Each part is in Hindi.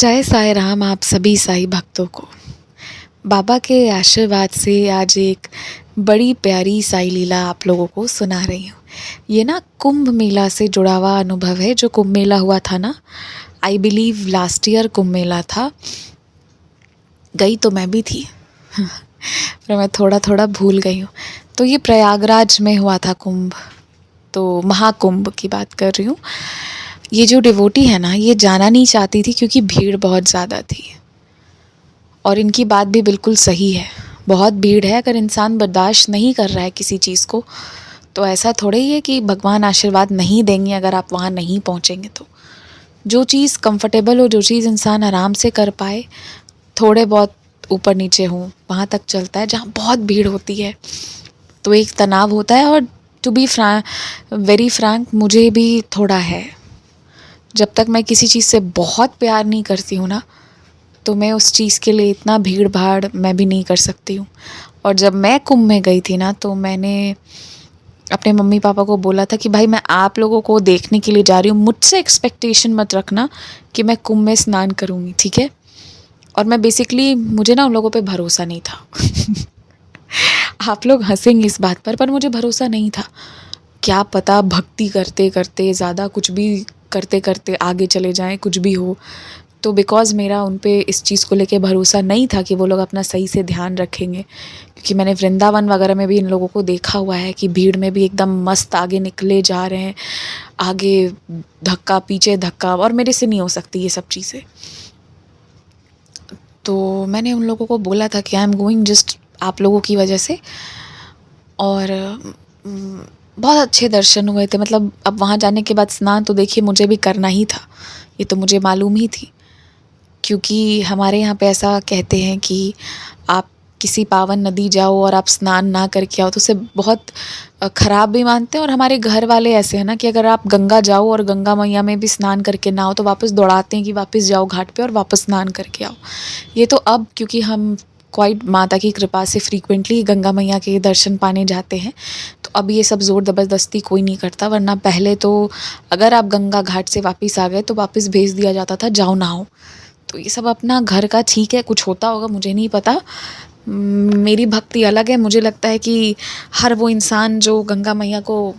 जय साईं राम आप सभी साईं भक्तों को। बाबा के आशीर्वाद से आज एक बड़ी प्यारी साईं लीला आप लोगों को सुना रही हूँ। ये ना कुंभ मेला से जुड़ा हुआ अनुभव है। जो कुंभ मेला हुआ था ना, I believe last year Kumbh Mela था। गई तो मैं भी थी पर मैं थोड़ा थोड़ा भूल गई हूँ। तो ये प्रयागराज में हुआ था कुंभ, तो महाकुंभ की बात कर रही हूँ। ये जो डिवोटी है ना, ये जाना नहीं चाहती थी क्योंकि भीड़ बहुत ज़्यादा थी। और इनकी बात भी बिल्कुल सही है, बहुत भीड़ है। अगर इंसान बर्दाश्त नहीं कर रहा है किसी चीज़ को, तो ऐसा थोड़ा ही है कि भगवान आशीर्वाद नहीं देंगे अगर आप वहाँ नहीं पहुँचेंगे। तो जो चीज़ कंफर्टेबल हो, जो चीज़ इंसान आराम से कर पाए, थोड़े बहुत ऊपर नीचे हों, वहाँ तक चलता है। जहाँ बहुत भीड़ होती है तो एक तनाव होता है। और टू बी वेरी फ्रैंक, मुझे भी थोड़ा है। जब तक मैं किसी चीज़ से बहुत प्यार नहीं करती हूँ ना, तो मैं उस चीज़ के लिए इतना भीड़ भाड़ मैं भी नहीं कर सकती हूँ। और जब मैं कुंभ में गई थी ना, तो मैंने अपने मम्मी पापा को बोला था कि भाई मैं आप लोगों को देखने के लिए जा रही हूँ, मुझसे एक्सपेक्टेशन मत रखना कि मैं कुंभ में स्नान करूँगी, ठीक है। और मैं बेसिकली, मुझे ना उन लोगों पे भरोसा नहीं था आप लोग हंसेंगे इस बात पर मुझे भरोसा नहीं था। क्या पता भक्ति करते करते, ज़्यादा कुछ भी करते करते आगे चले जाएं, कुछ भी हो। तो बिकॉज़ मेरा उन पे इस चीज़ को लेके भरोसा नहीं था कि वो लोग अपना सही से ध्यान रखेंगे, क्योंकि मैंने वृंदावन वगैरह में भी इन लोगों को देखा हुआ है कि भीड़ में भी एकदम मस्त आगे निकले जा रहे हैं, आगे धक्का पीछे धक्का, और मेरे से नहीं हो सकती ये सब चीज़ें। तो मैंने उन लोगों को बोला था कि आई एम गोइंग जस्ट आप लोगों की वजह से। और बहुत अच्छे दर्शन हुए थे। मतलब अब वहाँ जाने के बाद स्नान तो देखिए मुझे भी करना ही था, ये तो मुझे मालूम ही थी, क्योंकि हमारे यहाँ पे ऐसा कहते हैं कि आप किसी पावन नदी जाओ और आप स्नान ना करके आओ तो उसे बहुत ख़राब भी मानते हैं। और हमारे घर वाले ऐसे हैं ना कि अगर आप गंगा जाओ और गंगा मैया में भी स्नान करके ना हो तो वापस दौड़ाते हैं कि वापस जाओ घाट पे और वापस स्नान करके आओ। ये तो अब क्योंकि हम क्वाइट माता की कृपा से फ्रीक्वेंटली गंगा मैया के दर्शन पाने जाते हैं, तो अब ये सब ज़ोर ज़बरदस्ती कोई नहीं करता। वरना पहले तो अगर आप गंगा घाट से वापस आ गए तो वापस भेज दिया जाता था, जाओ नहाओ। तो ये सब अपना घर का ठीक है, कुछ होता होगा मुझे नहीं पता। मेरी भक्ति अलग है। मुझे लगता है कि हर वो इंसान जो गंगा मैया को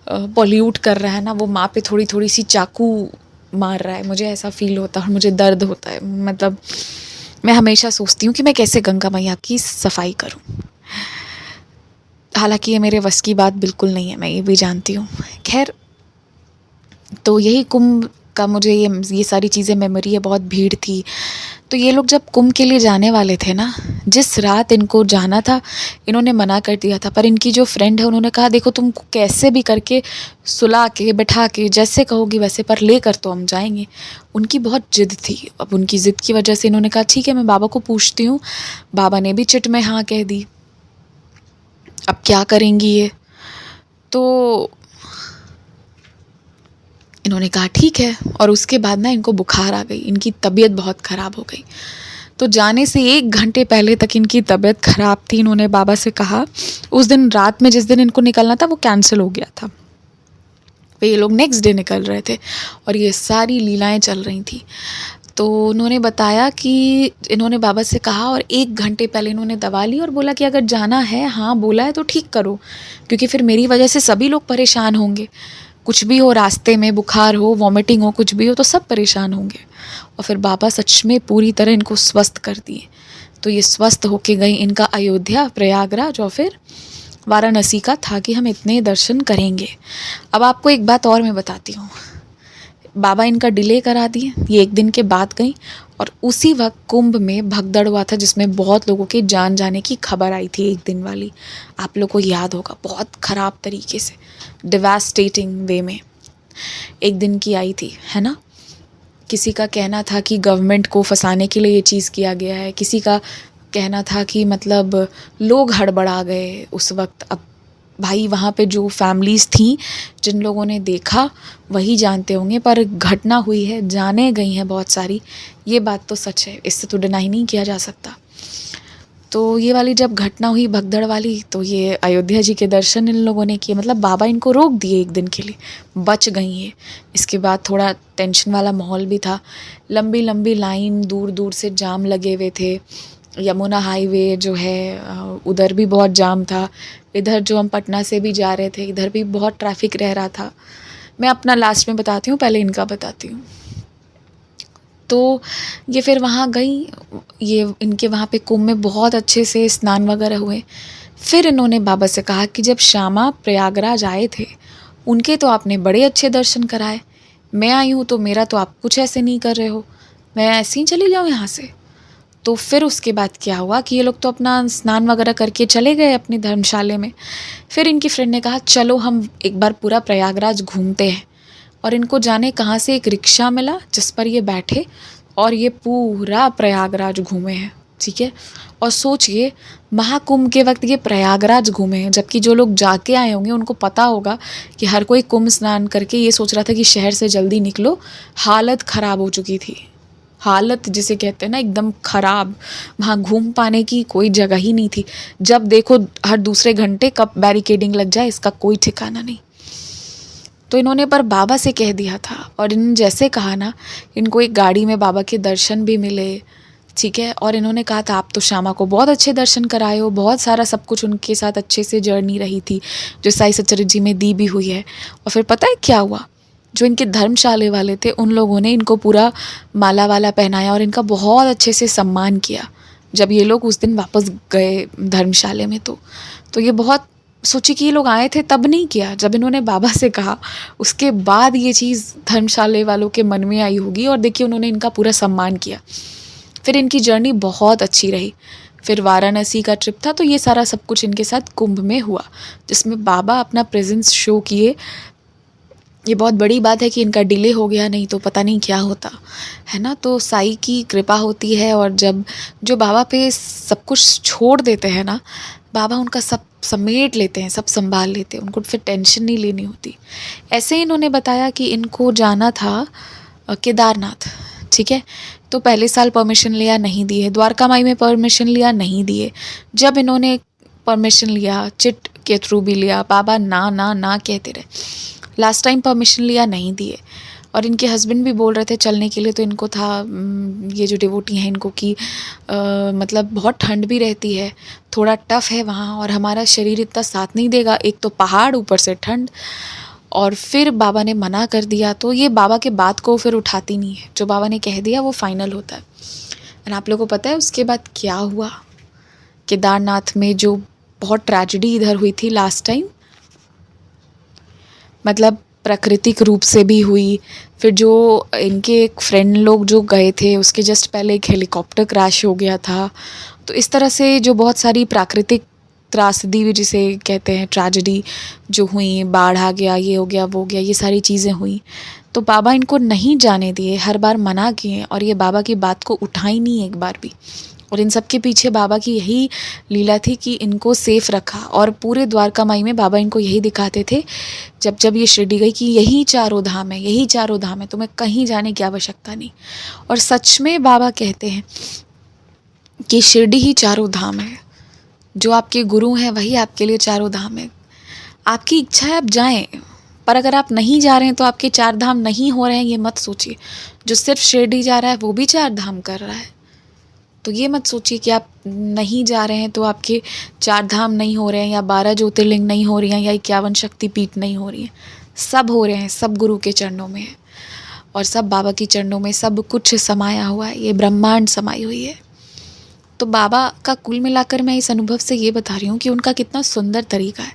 पॉल्यूट कर रहा है ना, वो माँ पे थोड़ी थोड़ी सी चाकू मार रहा है। मुझे ऐसा फील होता है और मुझे दर्द होता है। मतलब मैं हमेशा सोचती हूँ कि मैं कैसे गंगा मैया की सफाई करूँ। हालांकि ये मेरे बस की बात बिल्कुल नहीं है, मैं ये भी जानती हूँ। खैर, तो यही कुंभ का मुझे ये सारी चीज़ें मेमोरी है। बहुत भीड़ थी। तो ये लोग जब कुंभ के लिए जाने वाले थे ना, जिस रात इनको जाना था इन्होंने मना कर दिया था। पर इनकी जो फ्रेंड है उन्होंने कहा देखो तुमको कैसे भी करके सुला के बैठा के जैसे कहोगी वैसे, पर लेकर तो हम जाएंगे। उनकी बहुत जिद थी। अब उनकी ज़िद की वजह से इन्होंने कहा ठीक है मैं बाबा को पूछती हूँ। बाबा ने भी चिट में हाँ कह दी। अब क्या करेंगी ये, तो इन्होंने कहा ठीक है। और उसके बाद ना इनको बुखार आ गई, इनकी तबीयत बहुत ख़राब हो गई। तो जाने से 1 घंटे पहले तक इनकी तबीयत ख़राब थी। इन्होंने बाबा से कहा, उस दिन रात में जिस दिन इनको निकलना था वो कैंसिल हो गया था, तो ये लोग नेक्स्ट डे निकल रहे थे और ये सारी लीलाएं चल रही थी। तो उन्होंने बताया कि इन्होंने बाबा से कहा और 1 घंटे पहले इन्होंने दवा ली और बोला कि अगर जाना है, हाँ बोला है तो ठीक करो, क्योंकि फिर मेरी वजह से सभी लोग परेशान होंगे। कुछ भी हो, रास्ते में बुखार हो, वॉमिटिंग हो, कुछ भी हो, तो सब परेशान होंगे। और फिर बाबा सच में पूरी तरह इनको स्वस्थ कर दिए। तो ये स्वस्थ होके गई। इनका अयोध्या, प्रयागराज और फिर वाराणसी का था कि हम इतने दर्शन करेंगे। अब आपको एक बात और मैं बताती हूँ। बाबा इनका डिले करा दिए, ये 1 दिन के बाद गई। और उसी वक्त कुंभ में भगदड़ हुआ था जिसमें बहुत लोगों के जान जाने की खबर आई थी 1 दिन वाली। आप लोग को याद होगा, बहुत ख़राब तरीके से, डिवास्टेटिंग वे में 1 दिन की आई थी, है ना। किसी का कहना था कि गवर्नमेंट को फंसाने के लिए ये चीज़ किया गया है। किसी का कहना था कि मतलब लोग हड़बड़ा गए उस वक्त। अब भाई वहाँ पे जो फैमिलीज़ थी, जिन लोगों ने देखा वही जानते होंगे, पर घटना हुई है, जाने गई हैं बहुत सारी। ये बात तो सच है, इससे तो डिनाई नहीं किया जा सकता। तो ये वाली जब घटना हुई भगदड़ वाली, तो ये अयोध्या जी के दर्शन इन लोगों ने किए, मतलब बाबा इनको रोक दिए एक दिन के लिए, बच गई ये। इसके बाद थोड़ा टेंशन वाला माहौल भी था, लंबी लंबी लाइन, दूर दूर से जाम लगे हुए थे। यमुना हाईवे जो है उधर भी बहुत जाम था, इधर जो हम पटना से भी जा रहे थे इधर भी बहुत ट्रैफिक रह रहा था। मैं अपना लास्ट में बताती हूँ, पहले इनका बताती हूँ। तो ये फिर वहाँ गई, ये इनके वहाँ पे कुंभ में बहुत अच्छे से स्नान वगैरह हुए। फिर इन्होंने बाबा से कहा कि जब श्यामा प्रयागराज आए थे उनके तो आपने बड़े अच्छे दर्शन कराए, मैं आई हूँ तो मेरा तो आप कुछ ऐसे नहीं कर रहे हो, मैं ऐसे ही चली जाऊँ यहाँ से। तो फिर उसके बाद क्या हुआ कि ये लोग तो अपना स्नान वगैरह करके चले गए अपनी धर्मशाला में। फिर इनकी फ्रेंड ने कहा चलो हम एक बार पूरा प्रयागराज घूमते हैं, और इनको जाने कहाँ से एक रिक्शा मिला जिस पर ये बैठे और ये पूरा प्रयागराज घूमे हैं, ठीक है। और सोचिए महाकुंभ के वक्त ये प्रयागराज घूमे हैं, जबकि जो लोग जाके आए होंगे उनको पता होगा कि हर कोई कुंभ स्नान करके ये सोच रहा था कि शहर से जल्दी निकलो, हालत ख़राब हो चुकी थी, हालत जिसे कहते हैं ना एकदम ख़राब। वहाँ घूम पाने की कोई जगह ही नहीं थी, जब देखो हर दूसरे घंटे कब बैरिकेडिंग लग जाए इसका कोई ठिकाना नहीं। तो इन्होंने पर बाबा से कह दिया था, और इन जैसे कहा ना, इनको एक गाड़ी में बाबा के दर्शन भी मिले, ठीक है। और इन्होंने कहा था आप तो श्यामा को बहुत अच्छे दर्शन कराए हो, बहुत सारा सब कुछ उनके साथ अच्छे से जर्नी रही थी जो साई सच्चरित्र जी में दी भी हुई है। और फिर पता है क्या हुआ, जो इनके धर्मशाला वाले थे उन लोगों ने इनको पूरा माला वाला पहनाया और इनका बहुत अच्छे से सम्मान किया जब ये लोग उस दिन वापस गए धर्मशाला में। तो ये बहुत सोची कि ये लोग आए थे तब नहीं किया, जब इन्होंने बाबा से कहा उसके बाद ये चीज़ धर्मशाला वालों के मन में आई होगी, और देखिए उन्होंने इनका पूरा सम्मान किया। फिर इनकी जर्नी बहुत अच्छी रही। फिर वाराणसी का ट्रिप था, तो ये सारा सब कुछ इनके साथ कुंभ में हुआ जिसमें बाबा अपना प्रेजेंस शो किए। ये बहुत बड़ी बात है कि इनका डिले हो गया, नहीं तो पता नहीं क्या होता, है ना। तो साई की कृपा होती है, और जब जो बाबा पे सब कुछ छोड़ देते हैं ना, बाबा उनका सब समेट लेते हैं, सब संभाल लेते हैं, उनको फिर टेंशन नहीं लेनी होती। ऐसे ही इन्होंने बताया कि इनको जाना था केदारनाथ, ठीक है। तो पहले साल परमिशन लिया, नहीं दिए। द्वारका माई में परमिशन लिया, नहीं दिए। जब इन्होंने परमिशन लिया, चिट के थ्रू भी लिया, बाबा ना ना ना कहते रहे। लास्ट टाइम परमिशन लिया, नहीं दिए। और इनके हस्बैंड भी बोल रहे थे चलने के लिए, तो इनको था ये जो डिवोटी हैं इनको कि मतलब बहुत ठंड भी रहती है, थोड़ा टफ़ है वहाँ, और हमारा शरीर इतना साथ नहीं देगा, एक तो पहाड़ ऊपर से ठंड। और फिर बाबा ने मना कर दिया, तो ये बाबा के बात को फिर उठाती नहीं है, जो बाबा ने कह दिया वो फाइनल होता है। और आप लोगों को पता है उसके बाद क्या हुआ केदारनाथ में, जो बहुत ट्रेजेडी इधर हुई थी लास्ट टाइम, मतलब प्राकृतिक रूप से भी हुई। फिर जो इनके एक फ्रेंड लोग जो गए थे उसके जस्ट पहले एक हेलीकॉप्टर क्रैश हो गया था। तो इस तरह से जो बहुत सारी प्राकृतिक त्रासदी भी जिसे कहते हैं, ट्रेजेडी जो हुई, बाढ़ आ गया, ये हो गया, वो हो गया, ये सारी चीज़ें हुई। तो बाबा इनको नहीं जाने दिए, हर बार मना किए, और ये बाबा की बात को उठाई नहीं एक बार भी। और इन सब के पीछे बाबा की यही लीला थी कि इनको सेफ़ रखा। और पूरे द्वारका माई में बाबा इनको यही दिखाते थे जब जब ये शिरडी गई कि यही चारों धाम है, यही चारों धाम है, तुम्हें कहीं जाने की आवश्यकता नहीं। और सच में बाबा कहते हैं कि शिरडी ही चारों धाम है, जो आपके गुरु हैं वही आपके लिए चारों धाम है। आपकी इच्छा है आप जाएं, पर अगर आप नहीं जा रहे हैं तो आपके चार धाम नहीं हो रहे हैं, ये मत सोचिए। जो सिर्फ शिरडी जा रहा है वो भी चार धाम कर रहा है। तो ये मत सोचिए कि आप नहीं जा रहे हैं तो आपके चार धाम नहीं हो रहे हैं, या 12 ज्योतिर्लिंग नहीं हो रही हैं, या 51 शक्तिपीठ नहीं हो रही हैं। सब हो रहे हैं, सब गुरु के चरणों में है, और सब बाबा के चरणों में सब कुछ समाया हुआ है, ये ब्रह्मांड समाई हुई है। तो बाबा का कुल मिलाकर मैं इस अनुभव से ये बता रही हूँ कि उनका कितना सुंदर तरीका है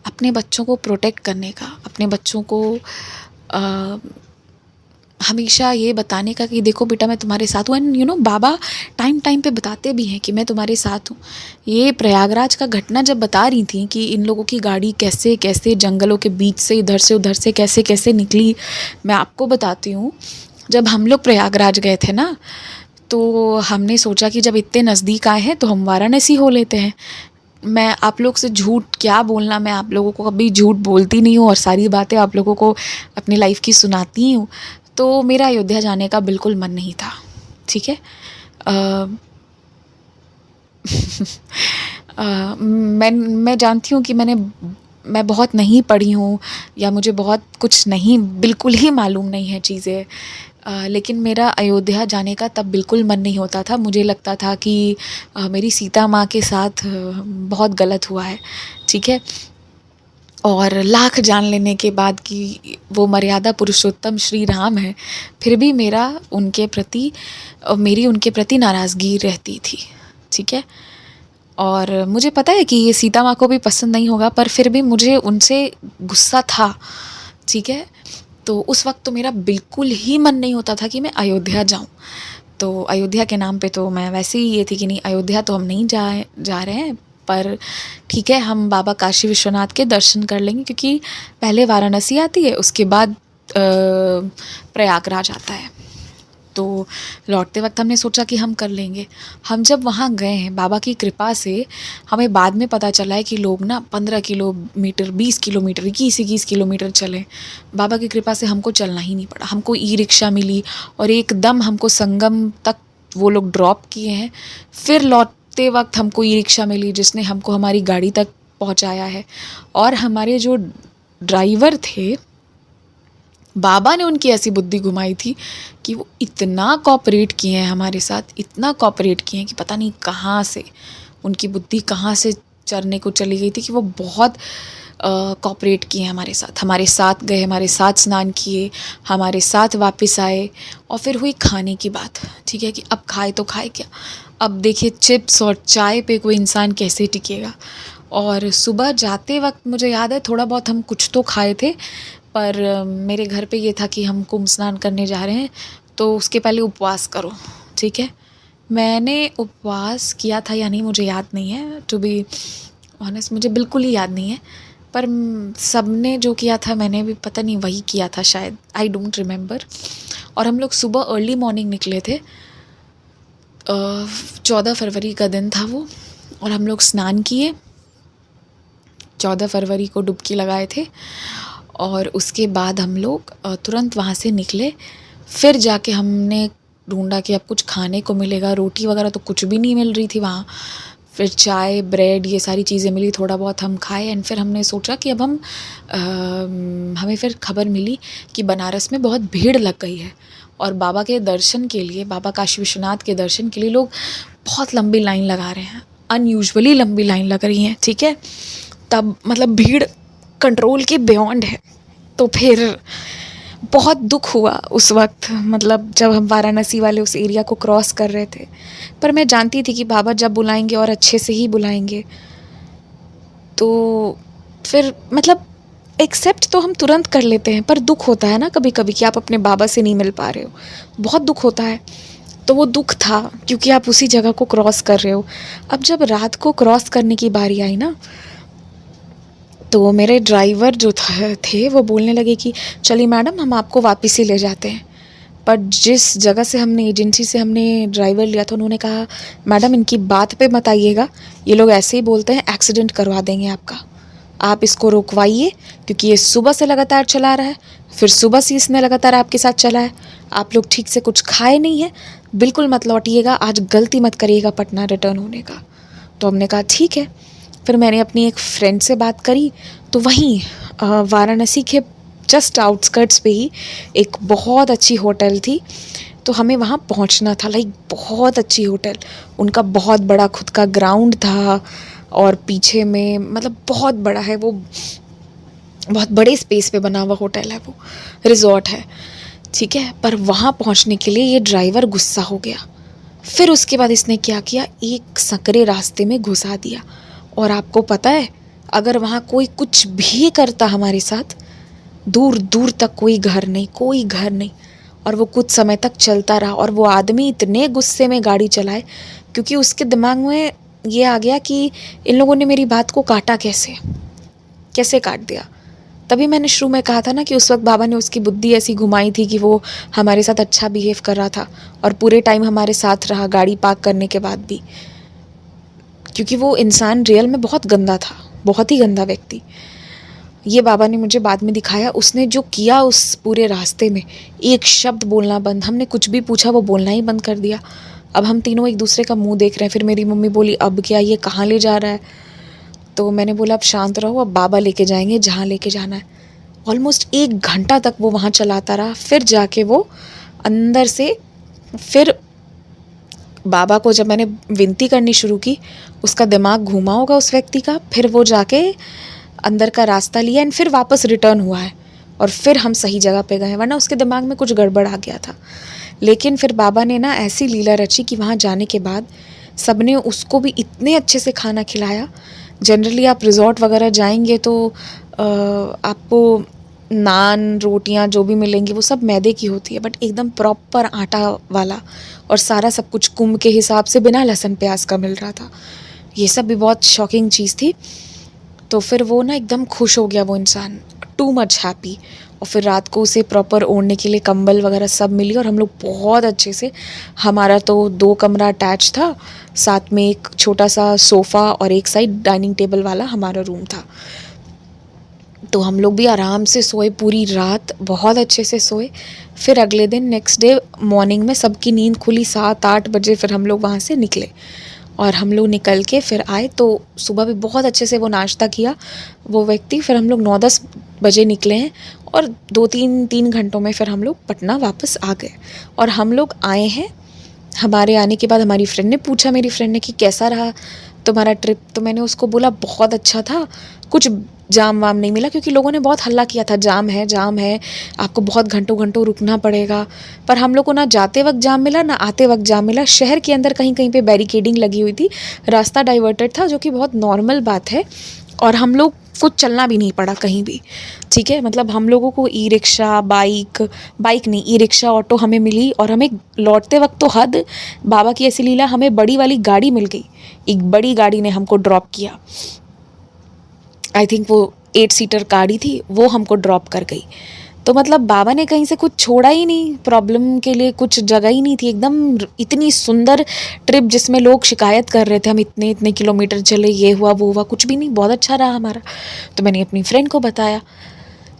अपने बच्चों को प्रोटेक्ट करने का, अपने बच्चों को हमेशा ये बताने का कि देखो बेटा मैं तुम्हारे साथ हूँ। And you know Baba time time पे बताते भी हैं कि मैं तुम्हारे साथ हूँ। ये प्रयागराज का घटना जब बता रही थी कि इन लोगों की गाड़ी कैसे कैसे जंगलों के बीच से इधर से उधर से कैसे कैसे निकली, मैं आपको बताती हूँ। जब हम लोग प्रयागराज गए थे ना, तो हमने सोचा कि जब इतने नज़दीक आए हैं तो हम वाराणसी हो लेते हैं। मैं आप लोग से झूठ क्या बोलना, मैं आप लोगों को कभी झूठ बोलती नहीं हूँ और सारी बातें आप लोगों को अपनी लाइफ की सुनाती हूँ। तो मेरा अयोध्या जाने का बिल्कुल मन नहीं था, ठीक है। मैं जानती हूँ कि मैं बहुत नहीं पढ़ी हूँ या मुझे बहुत कुछ नहीं, बिल्कुल ही मालूम नहीं है चीज़ें। लेकिन मेरा अयोध्या जाने का तब बिल्कुल मन नहीं होता था। मुझे लगता था कि मेरी सीता माँ के साथ बहुत गलत हुआ है, ठीक है? और लाख जान लेने के बाद कि वो मर्यादा पुरुषोत्तम श्री राम हैं, फिर भी मेरी उनके प्रति नाराज़गी रहती थी, ठीक है? और मुझे पता है कि ये सीता माँ को भी पसंद नहीं होगा, पर फिर भी मुझे उनसे गुस्सा था, ठीक है? तो उस वक़्त तो मेरा बिल्कुल ही मन नहीं होता था कि मैं अयोध्या जाऊँ। तो अयोध्या के नाम पे तो मैं वैसे ही ये थी कि नहीं, अयोध्या तो हम नहीं जा रहे हैं, पर ठीक है, हम बाबा काशी विश्वनाथ के दर्शन कर लेंगे, क्योंकि पहले वाराणसी आती है, उसके बाद प्रयागराज आता है। तो लौटते वक्त हमने सोचा कि हम कर लेंगे। हम जब वहाँ गए हैं, बाबा की कृपा से हमें बाद में पता चला है कि लोग ना 15 किलोमीटर, 20 किलोमीटर, 21 किलोमीटर चले। बाबा की कृपा से हमको चलना ही नहीं पड़ा। हमको ई रिक्शा मिली और एकदम हमको संगम तक वो लोग ड्रॉप किए हैं। फिर लौटते वक्त हमको ई रिक्शा मिली, जिसने हमको हमारी गाड़ी तक पहुँचाया है। और हमारे जो ड्राइवर थे, बाबा ने उनकी ऐसी बुद्धि घुमाई थी कि वो इतना कॉपरेट किए हैं हमारे साथ, इतना कॉपरेट किए हैं कि पता नहीं कहाँ से उनकी बुद्धि कहाँ से चरने को चली गई थी कि वो बहुत कॉपरेट किए हैं हमारे साथ गए, हमारे साथ स्नान किए, हमारे साथ वापस आए। और फिर हुई खाने की बात, ठीक है, कि अब खाए तो खाए क्या। अब देखिए, चिप्स और चाय पे कोई इंसान कैसे टिकेगा। और सुबह जाते वक्त मुझे याद है थोड़ा बहुत हम कुछ तो खाए थे, पर मेरे घर पे ये था कि हम कुंभ स्नान करने जा रहे हैं, तो उसके पहले उपवास करो, ठीक है। मैंने उपवास किया था या नहीं मुझे याद नहीं है, टू बी ऑनेस्ट मुझे बिल्कुल ही याद नहीं है। पर सबने जो किया था मैंने भी पता नहीं वही किया था शायद, आई डोंट रिमेंबर। और हम लोग सुबह अर्ली मॉर्निंग निकले थे, 14 फरवरी का दिन था वो, और हम लोग स्नान किए, 14 फरवरी को डुबकी लगाए थे। और उसके बाद हम लोग तुरंत वहाँ से निकले। फिर जाके हमने ढूंढा कि अब कुछ खाने को मिलेगा। रोटी वगैरह तो कुछ भी नहीं मिल रही थी वहाँ। फिर चाय, ब्रेड, ये सारी चीज़ें मिली, थोड़ा बहुत हम खाए। एंड फिर हमने सोचा कि अब हमें फिर खबर मिली कि बनारस में बहुत भीड़ लग गई है, और बाबा के दर्शन के लिए, बाबा काशी विश्वनाथ के दर्शन के लिए लोग बहुत लंबी लाइन लगा रहे हैं, अनयूजुअली लंबी लाइन लग रही हैं, ठीक है। तब मतलब भीड़ कंट्रोल के बियॉन्ड है। तो फिर बहुत दुख हुआ उस वक्त, मतलब जब हम वाराणसी वाले उस एरिया को क्रॉस कर रहे थे। पर मैं जानती थी कि बाबा जब बुलाएंगे और अच्छे से ही बुलाएंगे। तो फिर मतलब एक्सेप्ट तो हम तुरंत कर लेते हैं, पर दुख होता है ना कभी कभी कि आप अपने बाबा से नहीं मिल पा रहे हो, बहुत दुख होता है। तो वो दुख था क्योंकि आप उसी जगह को क्रॉस कर रहे हो। अब जब रात को क्रॉस करने की बारी आई ना, तो मेरे ड्राइवर जो थे वो बोलने लगे कि चलिए मैडम, हम आपको वापस ही ले जाते हैं। पर जिस जगह से एजेंसी से हमने ड्राइवर लिया था, उन्होंने कहा मैडम इनकी बात पे मत आइएगा, ये लोग ऐसे ही बोलते हैं, एक्सीडेंट करवा देंगे आपका, आप इसको रुकवाइए, क्योंकि ये सुबह से लगातार चला रहा है, फिर सुबह से इसने लगातार आपके साथ चला है, आप लोग ठीक से कुछ खाए नहीं है, बिल्कुल मत लौटिएगा, आज गलती मत करिएगा पटना रिटर्न होने का। तो हमने कहा ठीक है। फिर मैंने अपनी एक फ्रेंड से बात करी, तो वहीं वाराणसी के जस्ट आउटस्कर्ट्स पे ही एक बहुत अच्छी होटल थी, तो हमें वहाँ पहुँचना था। लाइक बहुत अच्छी होटल, उनका बहुत बड़ा खुद का ग्राउंड था, और पीछे में मतलब बहुत बड़ा है वो, बहुत बड़े स्पेस पे बना हुआ होटल है वो, रिजॉर्ट है, ठीक है। पर वहाँ पहुँचने के लिए ये ड्राइवर गुस्सा हो गया। फिर उसके बाद इसने क्या किया, एक संकरे रास्ते में घुसा दिया। और आपको पता है, अगर वहाँ कोई कुछ भी करता हमारे साथ, दूर दूर तक कोई घर नहीं, कोई घर नहीं। और वो कुछ समय तक चलता रहा, और वो आदमी इतने गुस्से में गाड़ी चलाए, क्योंकि उसके दिमाग में ये आ गया कि इन लोगों ने मेरी बात को काटा कैसे, कैसे काट दिया। तभी मैंने शुरू में कहा था ना कि उस वक्त बाबा ने उसकी बुद्धि ऐसी घुमाई थी कि वो हमारे साथ अच्छा बिहेव कर रहा था, और पूरे टाइम हमारे साथ रहा, गाड़ी पार्क करने के बाद भी। क्योंकि वो इंसान रियल में बहुत गंदा था, बहुत ही गंदा व्यक्ति। ये बाबा ने मुझे बाद में दिखाया, उसने जो किया उस पूरे रास्ते में, एक शब्द बोलना बंद, हमने कुछ भी पूछा वो बोलना ही बंद कर दिया। अब हम तीनों एक दूसरे का मुँह देख रहे हैं। फिर मेरी मम्मी बोली, अब क्या, ये कहाँ ले जा रहा है? तो मैंने बोला, अब शांत रहो, अब बाबा लेके जाएंगे जहाँ लेके जाना है। ऑलमोस्ट 1 घंटा तक वो वहाँ चलाता रहा। फिर जाके वो अंदर से, फिर बाबा को जब मैंने विनती करनी शुरू की, उसका दिमाग घूमा होगा उस व्यक्ति का, फिर वो जाके अंदर का रास्ता लिया एंड फिर वापस रिटर्न हुआ है और फिर हम सही जगह पे गए, वरना उसके दिमाग में कुछ गड़बड़ आ गया था। लेकिन फिर बाबा ने ना ऐसी लीला रची कि वहाँ जाने के बाद सबने उसको भी इतने अच्छे से खाना खिलाया। जनरली आप रिज़ॉर्ट वगैरह जाएंगे तो आपको नान रोटियां जो भी मिलेंगी वो सब मैदे की होती है, बट एकदम प्रॉपर आटा वाला, और सारा सब कुछ कुंभ के हिसाब से बिना लहसुन प्याज का मिल रहा था। ये सब भी बहुत शॉकिंग चीज़ थी। तो फिर वो ना एकदम खुश हो गया वो इंसान, टू मच हैप्पी। और फिर रात को उसे प्रॉपर ओढ़ने के लिए कंबल वगैरह सब मिली और हम लोग बहुत अच्छे से, हमारा तो 2 कमरा अटैच था, साथ में एक छोटा सा सोफ़ा और एक साइड डाइनिंग टेबल वाला हमारा रूम था। तो हम लोग भी आराम से सोए, पूरी रात बहुत अच्छे से सोए। फिर अगले दिन नेक्स्ट डे मॉर्निंग में सबकी नींद खुली, 7-8 बजे फिर हम लोग वहाँ से निकले। और हम लोग निकल के फिर आए तो सुबह भी बहुत अच्छे से वो नाश्ता किया वो व्यक्ति। फिर हम लोग 9-10 बजे निकले हैं और 2-3 घंटों में फिर हम लोग पटना वापस आ गए। और हम लोग आए हैं, हमारे आने के बाद हमारी फ्रेंड ने पूछा, मेरी फ्रेंड ने, कि कैसा रहा तुम्हारा ट्रिप? तो मैंने उसको बोला बहुत अच्छा था, कुछ जाम वाम नहीं मिला, क्योंकि लोगों ने बहुत हल्ला किया था, जाम है, आपको बहुत घंटों घंटों रुकना पड़ेगा। पर हम लोग को ना जाते वक्त जाम मिला ना आते वक्त जाम मिला। शहर के अंदर कहीं कहीं पे बैरिकेडिंग लगी हुई थी, रास्ता डाइवर्टेड था, जो कि बहुत नॉर्मल बात है। और हम लोग कुछ चलना भी नहीं पड़ा कहीं भी, ठीक है। मतलब हम लोगों को ई रिक्शा, बाइक नहीं, ई रिक्शा, ऑटो हमें मिली। और हमें लौटते वक्त तो हद, बाबा की ऐसी लीला, हमें बड़ी वाली गाड़ी मिल गई। एक बड़ी गाड़ी ने हमको ड्रॉप किया, आई थिंक वो 8 सीटर गाड़ी थी, वो हमको ड्रॉप कर गई। तो मतलब बाबा ने कहीं से कुछ छोड़ा ही नहीं, प्रॉब्लम के लिए कुछ जगह ही नहीं थी। एकदम इतनी सुंदर ट्रिप जिसमें लोग शिकायत कर रहे थे हम इतने इतने किलोमीटर चले, ये हुआ वो हुआ, कुछ भी नहीं, बहुत अच्छा रहा हमारा। तो मैंने अपनी फ्रेंड को बताया।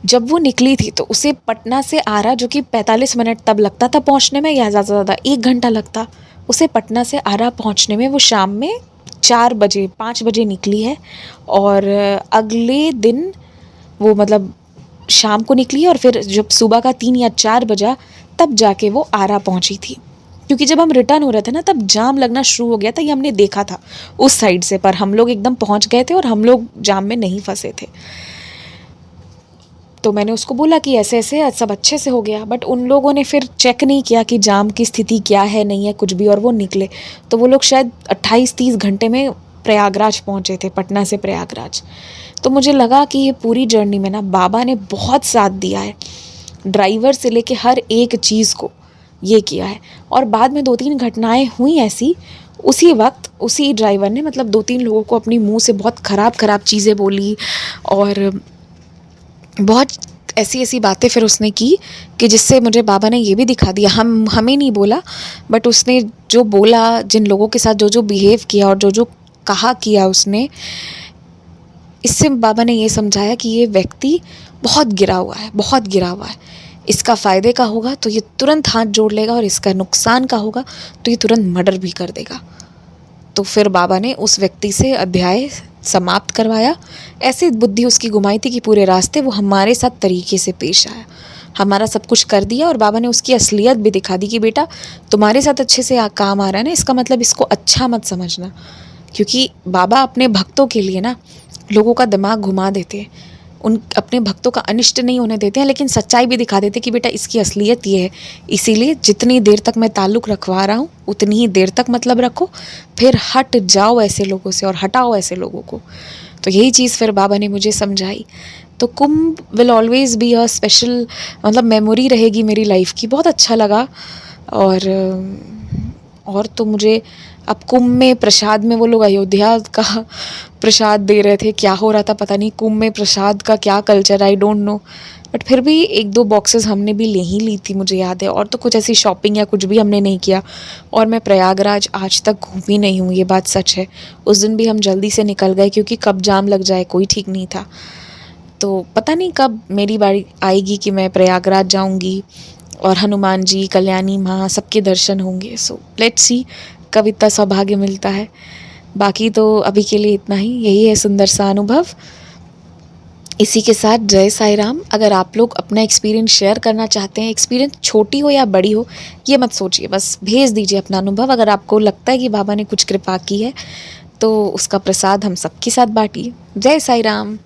जब वो निकली थी तो उसे पटना से आरा, जो कि 45 मिनट तब लगता था पहुंचने में, या ज़्यादा से ज़्यादा 1 घंटा लगता, उसे पटना से आरा पहुंचने में वो शाम में 5 बजे निकली है। और अगले दिन वो मतलब शाम को निकली और फिर जब सुबह का 3 या 4 बजा तब जाके वो आरा पहुंची थी। क्योंकि जब हम रिटर्न हो रहे थे ना तब जाम लगना शुरू हो गया था, ये हमने देखा था उस साइड से, पर हम लोग एकदम पहुंच गए थे और हम लोग जाम में नहीं फंसे थे। तो मैंने उसको बोला कि ऐसे ऐसे सब अच्छे से हो गया, बट उन लोगों ने फिर चेक नहीं किया कि जाम की स्थिति क्या है, नहीं है कुछ भी, और वो निकले। तो वो लोग शायद 28-30 घंटे में प्रयागराज पहुँचे थे, पटना से प्रयागराज। तो मुझे लगा कि ये पूरी जर्नी में ना बाबा ने बहुत साथ दिया है, ड्राइवर से लेके हर एक चीज़ को ये किया है। और बाद में 2-3 घटनाएं हुई ऐसी, उसी वक्त उसी ड्राइवर ने मतलब 2-3 लोगों को अपनी मुंह से बहुत ख़राब चीज़ें बोली, और बहुत ऐसी ऐसी बातें फिर उसने की कि जिससे मुझे बाबा ने ये भी दिखा दिया, हमें नहीं बोला, बट उसने जो बोला, जिन लोगों के साथ जो जो बिहेव किया और जो जो कहा किया उसने, इससे बाबा ने ये समझाया कि ये व्यक्ति बहुत गिरा हुआ है, इसका फ़ायदे का होगा तो ये तुरंत हाथ जोड़ लेगा, और इसका नुकसान का होगा तो ये तुरंत मर्डर भी कर देगा। तो फिर बाबा ने उस व्यक्ति से अध्याय समाप्त करवाया। ऐसी बुद्धि उसकी घुमाई थी कि पूरे रास्ते वो हमारे साथ तरीके से पेश आया, हमारा सब कुछ कर दिया। और बाबा ने उसकी असलियत भी दिखा दी कि बेटा तुम्हारे साथ अच्छे से काम आ रहा है ना, इसका मतलब इसको अच्छा मत समझना। क्योंकि बाबा अपने भक्तों के लिए ना लोगों का दिमाग घुमा देते हैं, उन अपने भक्तों का अनिष्ट नहीं होने देते हैं, लेकिन सच्चाई भी दिखा देते हैं कि बेटा इसकी असलियत ये है। इसीलिए जितनी देर तक मैं ताल्लुक़ रखवा रहा हूँ उतनी ही देर तक मतलब रखो, फिर हट जाओ ऐसे लोगों से और हटाओ ऐसे लोगों को। तो यही चीज़ फिर बाबा ने मुझे समझाई। तो Kumbh will always be a special मतलब मेमोरी रहेगी मेरी लाइफ की। बहुत अच्छा लगा। और तो मुझे अब कुंभ में प्रसाद में वो लोग अयोध्या का प्रसाद दे रहे थे, क्या हो रहा था पता नहीं, कुंभ में प्रसाद का क्या culture, I don't know. But फिर भी 1-2 बॉक्सेस हमने भी ले ही ली थी, मुझे याद है। और तो कुछ ऐसी शॉपिंग या कुछ भी हमने नहीं किया। और मैं प्रयागराज आज तक घूमी नहीं हूँ, ये बात सच है। उस दिन भी हम जल्दी से निकल गए क्योंकि कब जाम लग जाए कोई ठीक नहीं था। तो पता नहीं कब मेरी बारी आएगी कि मैं प्रयागराज जाऊँगी। और हनुमान जी, कल्याणी माँ सबके दर्शन होंगे। सो लेट्स सी कब इतना सौभाग्य मिलता है। बाकी तो अभी के लिए इतना ही, यही है सुंदर सा अनुभव। इसी के साथ जय साईं राम। अगर आप लोग अपना एक्सपीरियंस शेयर करना चाहते हैं, एक्सपीरियंस छोटी हो या बड़ी हो ये मत सोचिए, बस भेज दीजिए अपना अनुभव। अगर आपको लगता है कि बाबा ने कुछ कृपा की है तो उसका प्रसाद हम सबके साथ बांटिए। जय साईं राम।